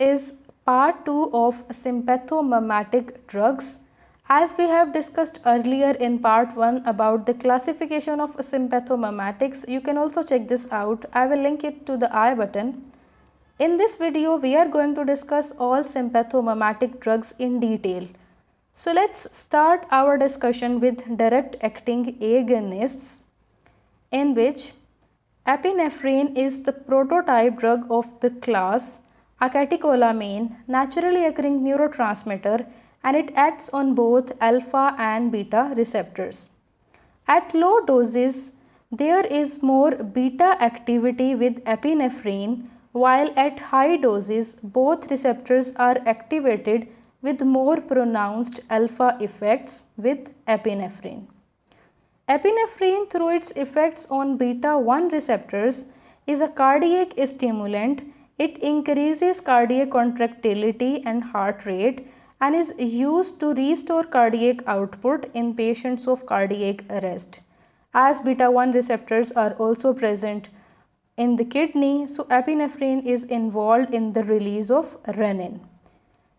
is part 2 of sympathomimetic drugs. As we have discussed earlier in part 1 about the classification of sympathomimetics, you can also check this out. I will link it to the I button. In this video, we are going to discuss all sympathomimetic drugs in detail. So let's start our discussion with direct acting agonists, in which epinephrine is the prototype drug of the class, a catecholamine, naturally occurring neurotransmitter, and it acts on both alpha and beta receptors. At low doses, there is more beta activity with epinephrine, while at high doses, both receptors are activated with more pronounced alpha effects with epinephrine. Epinephrine, through its effects on beta 1 receptors, is a cardiac stimulant. It increases cardiac contractility and heart rate and is used to restore cardiac output in patients of cardiac arrest. As beta 1 receptors are also present in the kidney, so epinephrine is involved in the release of renin.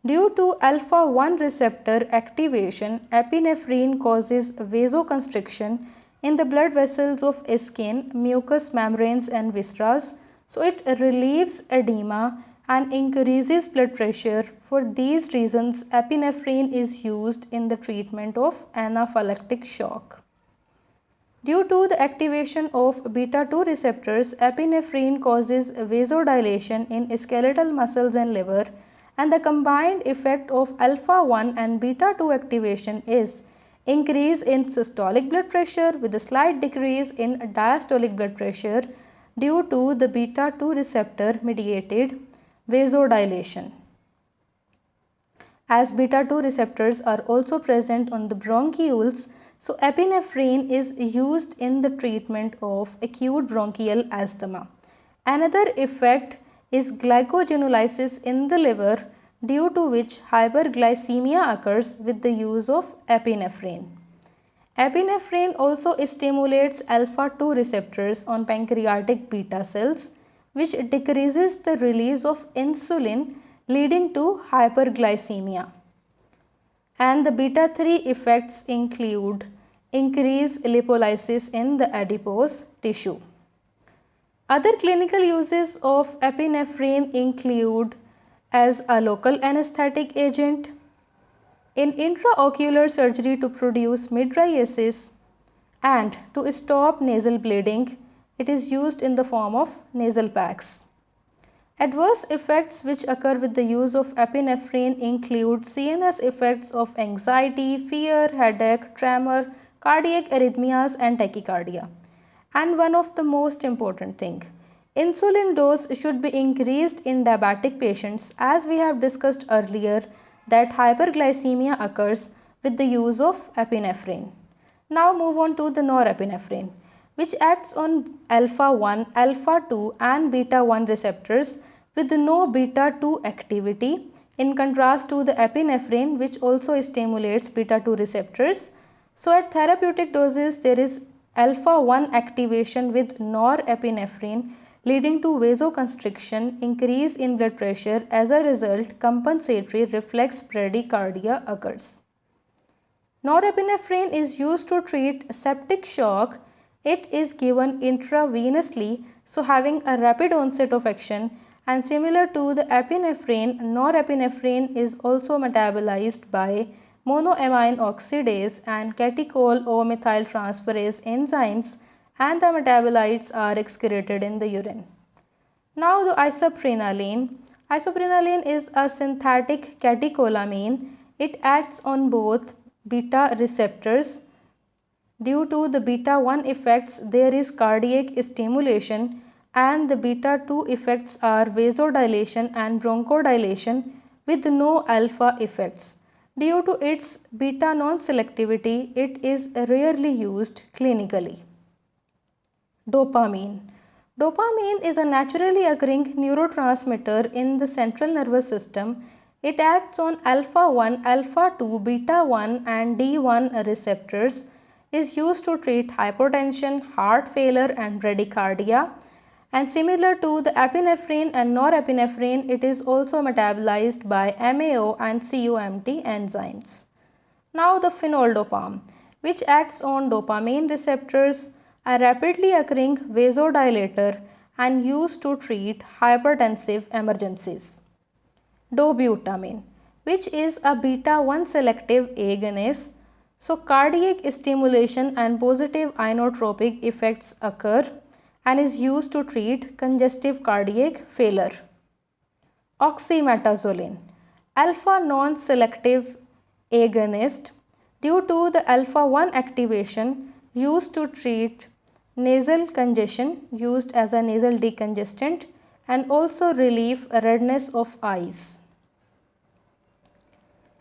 Due to alpha 1 receptor activation, epinephrine causes vasoconstriction in the blood vessels of skin, mucous membranes and viscera. So it relieves edema and increases blood pressure. For these reasons, epinephrine is used in the treatment of anaphylactic shock. Due to the activation of beta 2 receptors, epinephrine causes vasodilation in skeletal muscles and liver, and the combined effect of alpha 1 and beta 2 activation is increase in systolic blood pressure with a slight decrease in diastolic blood pressure due to the beta 2 receptor mediated vasodilation. As beta 2 receptors are also present on the bronchioles, so epinephrine is used in the treatment of acute bronchial asthma. Another effect is glycogenolysis in the liver, due to which hyperglycemia occurs with the use of epinephrine. Epinephrine also stimulates alpha 2 receptors on pancreatic beta cells, which decreases the release of insulin, leading to hyperglycemia. And the beta 3 effects include increased lipolysis in the adipose tissue. Other clinical uses of epinephrine include as a local anesthetic agent, in intraocular surgery to produce mydriasis, and to stop nasal bleeding. It is used in the form of nasal packs. Adverse effects which occur with the use of epinephrine include CNS effects of anxiety, fear, headache, tremor, cardiac arrhythmias and tachycardia. And one of the most important thing, insulin dose should be increased in diabetic patients, as we have discussed earlier that hyperglycemia occurs with the use of epinephrine. Now move on to the norepinephrine, which acts on alpha 1, alpha 2 and beta 1 receptors with no beta 2 activity, in contrast to the epinephrine, which also stimulates beta 2 receptors. So at therapeutic doses, there is alpha 1 activation with norepinephrine, leading to vasoconstriction, increase in blood pressure. As a result, compensatory reflex bradycardia occurs. Norepinephrine is used to treat septic shock. It is given intravenously, so having a rapid onset of action, and similar to the epinephrine, norepinephrine is also metabolized by monoamine oxidase and catechol O methyltransferase enzymes, and the metabolites are excreted in the urine. Now the isoprenaline. Isoprenaline is a synthetic catecholamine. It acts on both beta receptors. Due to the beta 1 effects, there is cardiac stimulation, and the beta 2 effects are vasodilation and bronchodilation with no alpha effects. Due to its beta non-selectivity, it is rarely used clinically. Dopamine. Dopamine is a naturally occurring neurotransmitter in the central nervous system. It acts on alpha 1, alpha 2, beta 1 and D1 receptors, is used to treat hypotension, heart failure and bradycardia. And similar to the epinephrine and norepinephrine, it is also metabolized by MAO and COMT enzymes. Now the phenoldopam, which acts on dopamine receptors, a rapidly occurring vasodilator and used to treat hypertensive emergencies. Dobutamine, which is a beta 1 selective agonist, so cardiac stimulation and positive inotropic effects occur and is used to treat congestive cardiac failure. Oxymetazoline, alpha non-selective agonist, due to the alpha 1 activation, used to treat nasal congestion, used as a nasal decongestant and also relieve redness of eyes.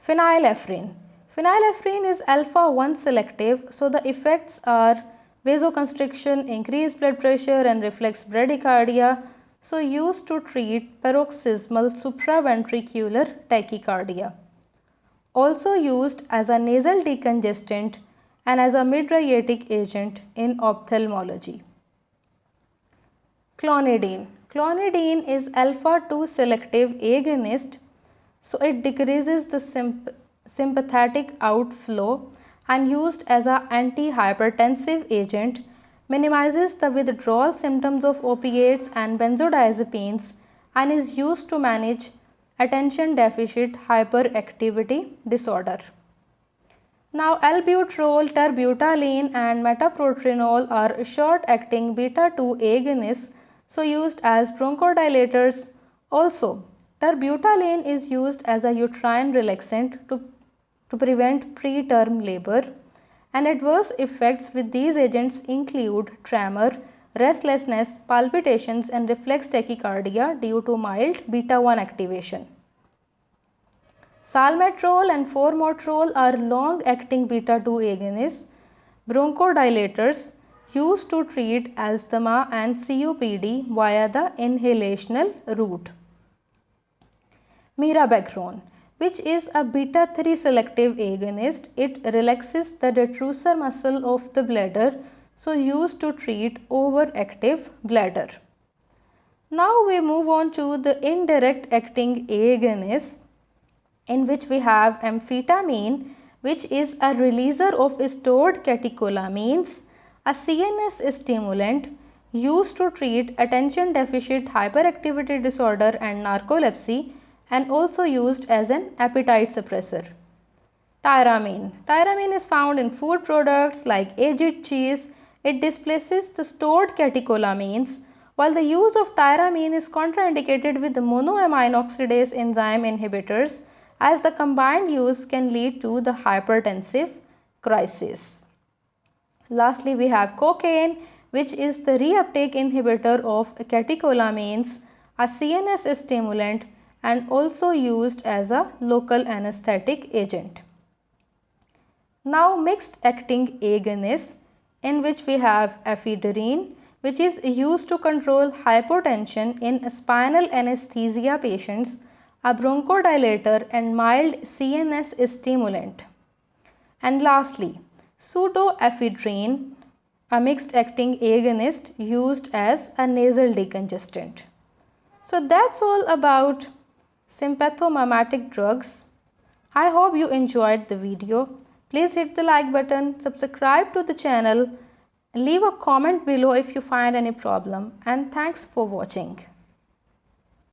Phenylephrine. Phenylephrine is alpha 1 selective, so the effects are vasoconstriction, increased blood pressure and reflex bradycardia, so used to treat paroxysmal supraventricular tachycardia. Also used as a nasal decongestant and as a mydriatic agent in ophthalmology. Clonidine. Clonidine is alpha 2 selective agonist, so it decreases the sympathetic outflow and used as an antihypertensive agent, minimizes the withdrawal symptoms of opiates and benzodiazepines and is used to manage attention deficit hyperactivity disorder. Now albuterol, terbutaline and metoprolol are short-acting beta 2 agonists, so used as bronchodilators. Also, terbutaline is used as a uterine relaxant to prevent preterm labor, and adverse effects with these agents include tremor, restlessness, palpitations and reflex tachycardia due to mild beta 1 activation. Salmeterol and formoterol are long-acting beta 2 agonists, bronchodilators used to treat asthma and COPD via the inhalational route. Mirabegron, which is a beta 3 selective agonist, it relaxes the detrusor muscle of the bladder, so used to treat overactive bladder. Now we move on to the indirect acting agonist, in which we have amphetamine, which is a releaser of stored catecholamines, a CNS stimulant used to treat attention deficit hyperactivity disorder and narcolepsy, and also used as an appetite suppressor. Tyramine. Tyramine is found in food products like aged cheese. It displaces the stored catecholamines, while the use of tyramine is contraindicated with the monoamine oxidase enzyme inhibitors, as the combined use can lead to the hypertensive crisis. Lastly, we have cocaine, which is the reuptake inhibitor of catecholamines, a CNS stimulant and also used as a local anesthetic agent. Now mixed acting agonists, in which we have ephedrine, which is used to control hypotension in spinal anesthesia patients, a bronchodilator and mild CNS stimulant. And lastly, pseudoephedrine, a mixed acting agonist used as a nasal decongestant. So that's all about sympathomimetic drugs. I hope you enjoyed the video. Please hit the like button, subscribe to the channel, leave a comment below if you find any problem, and thanks for watching.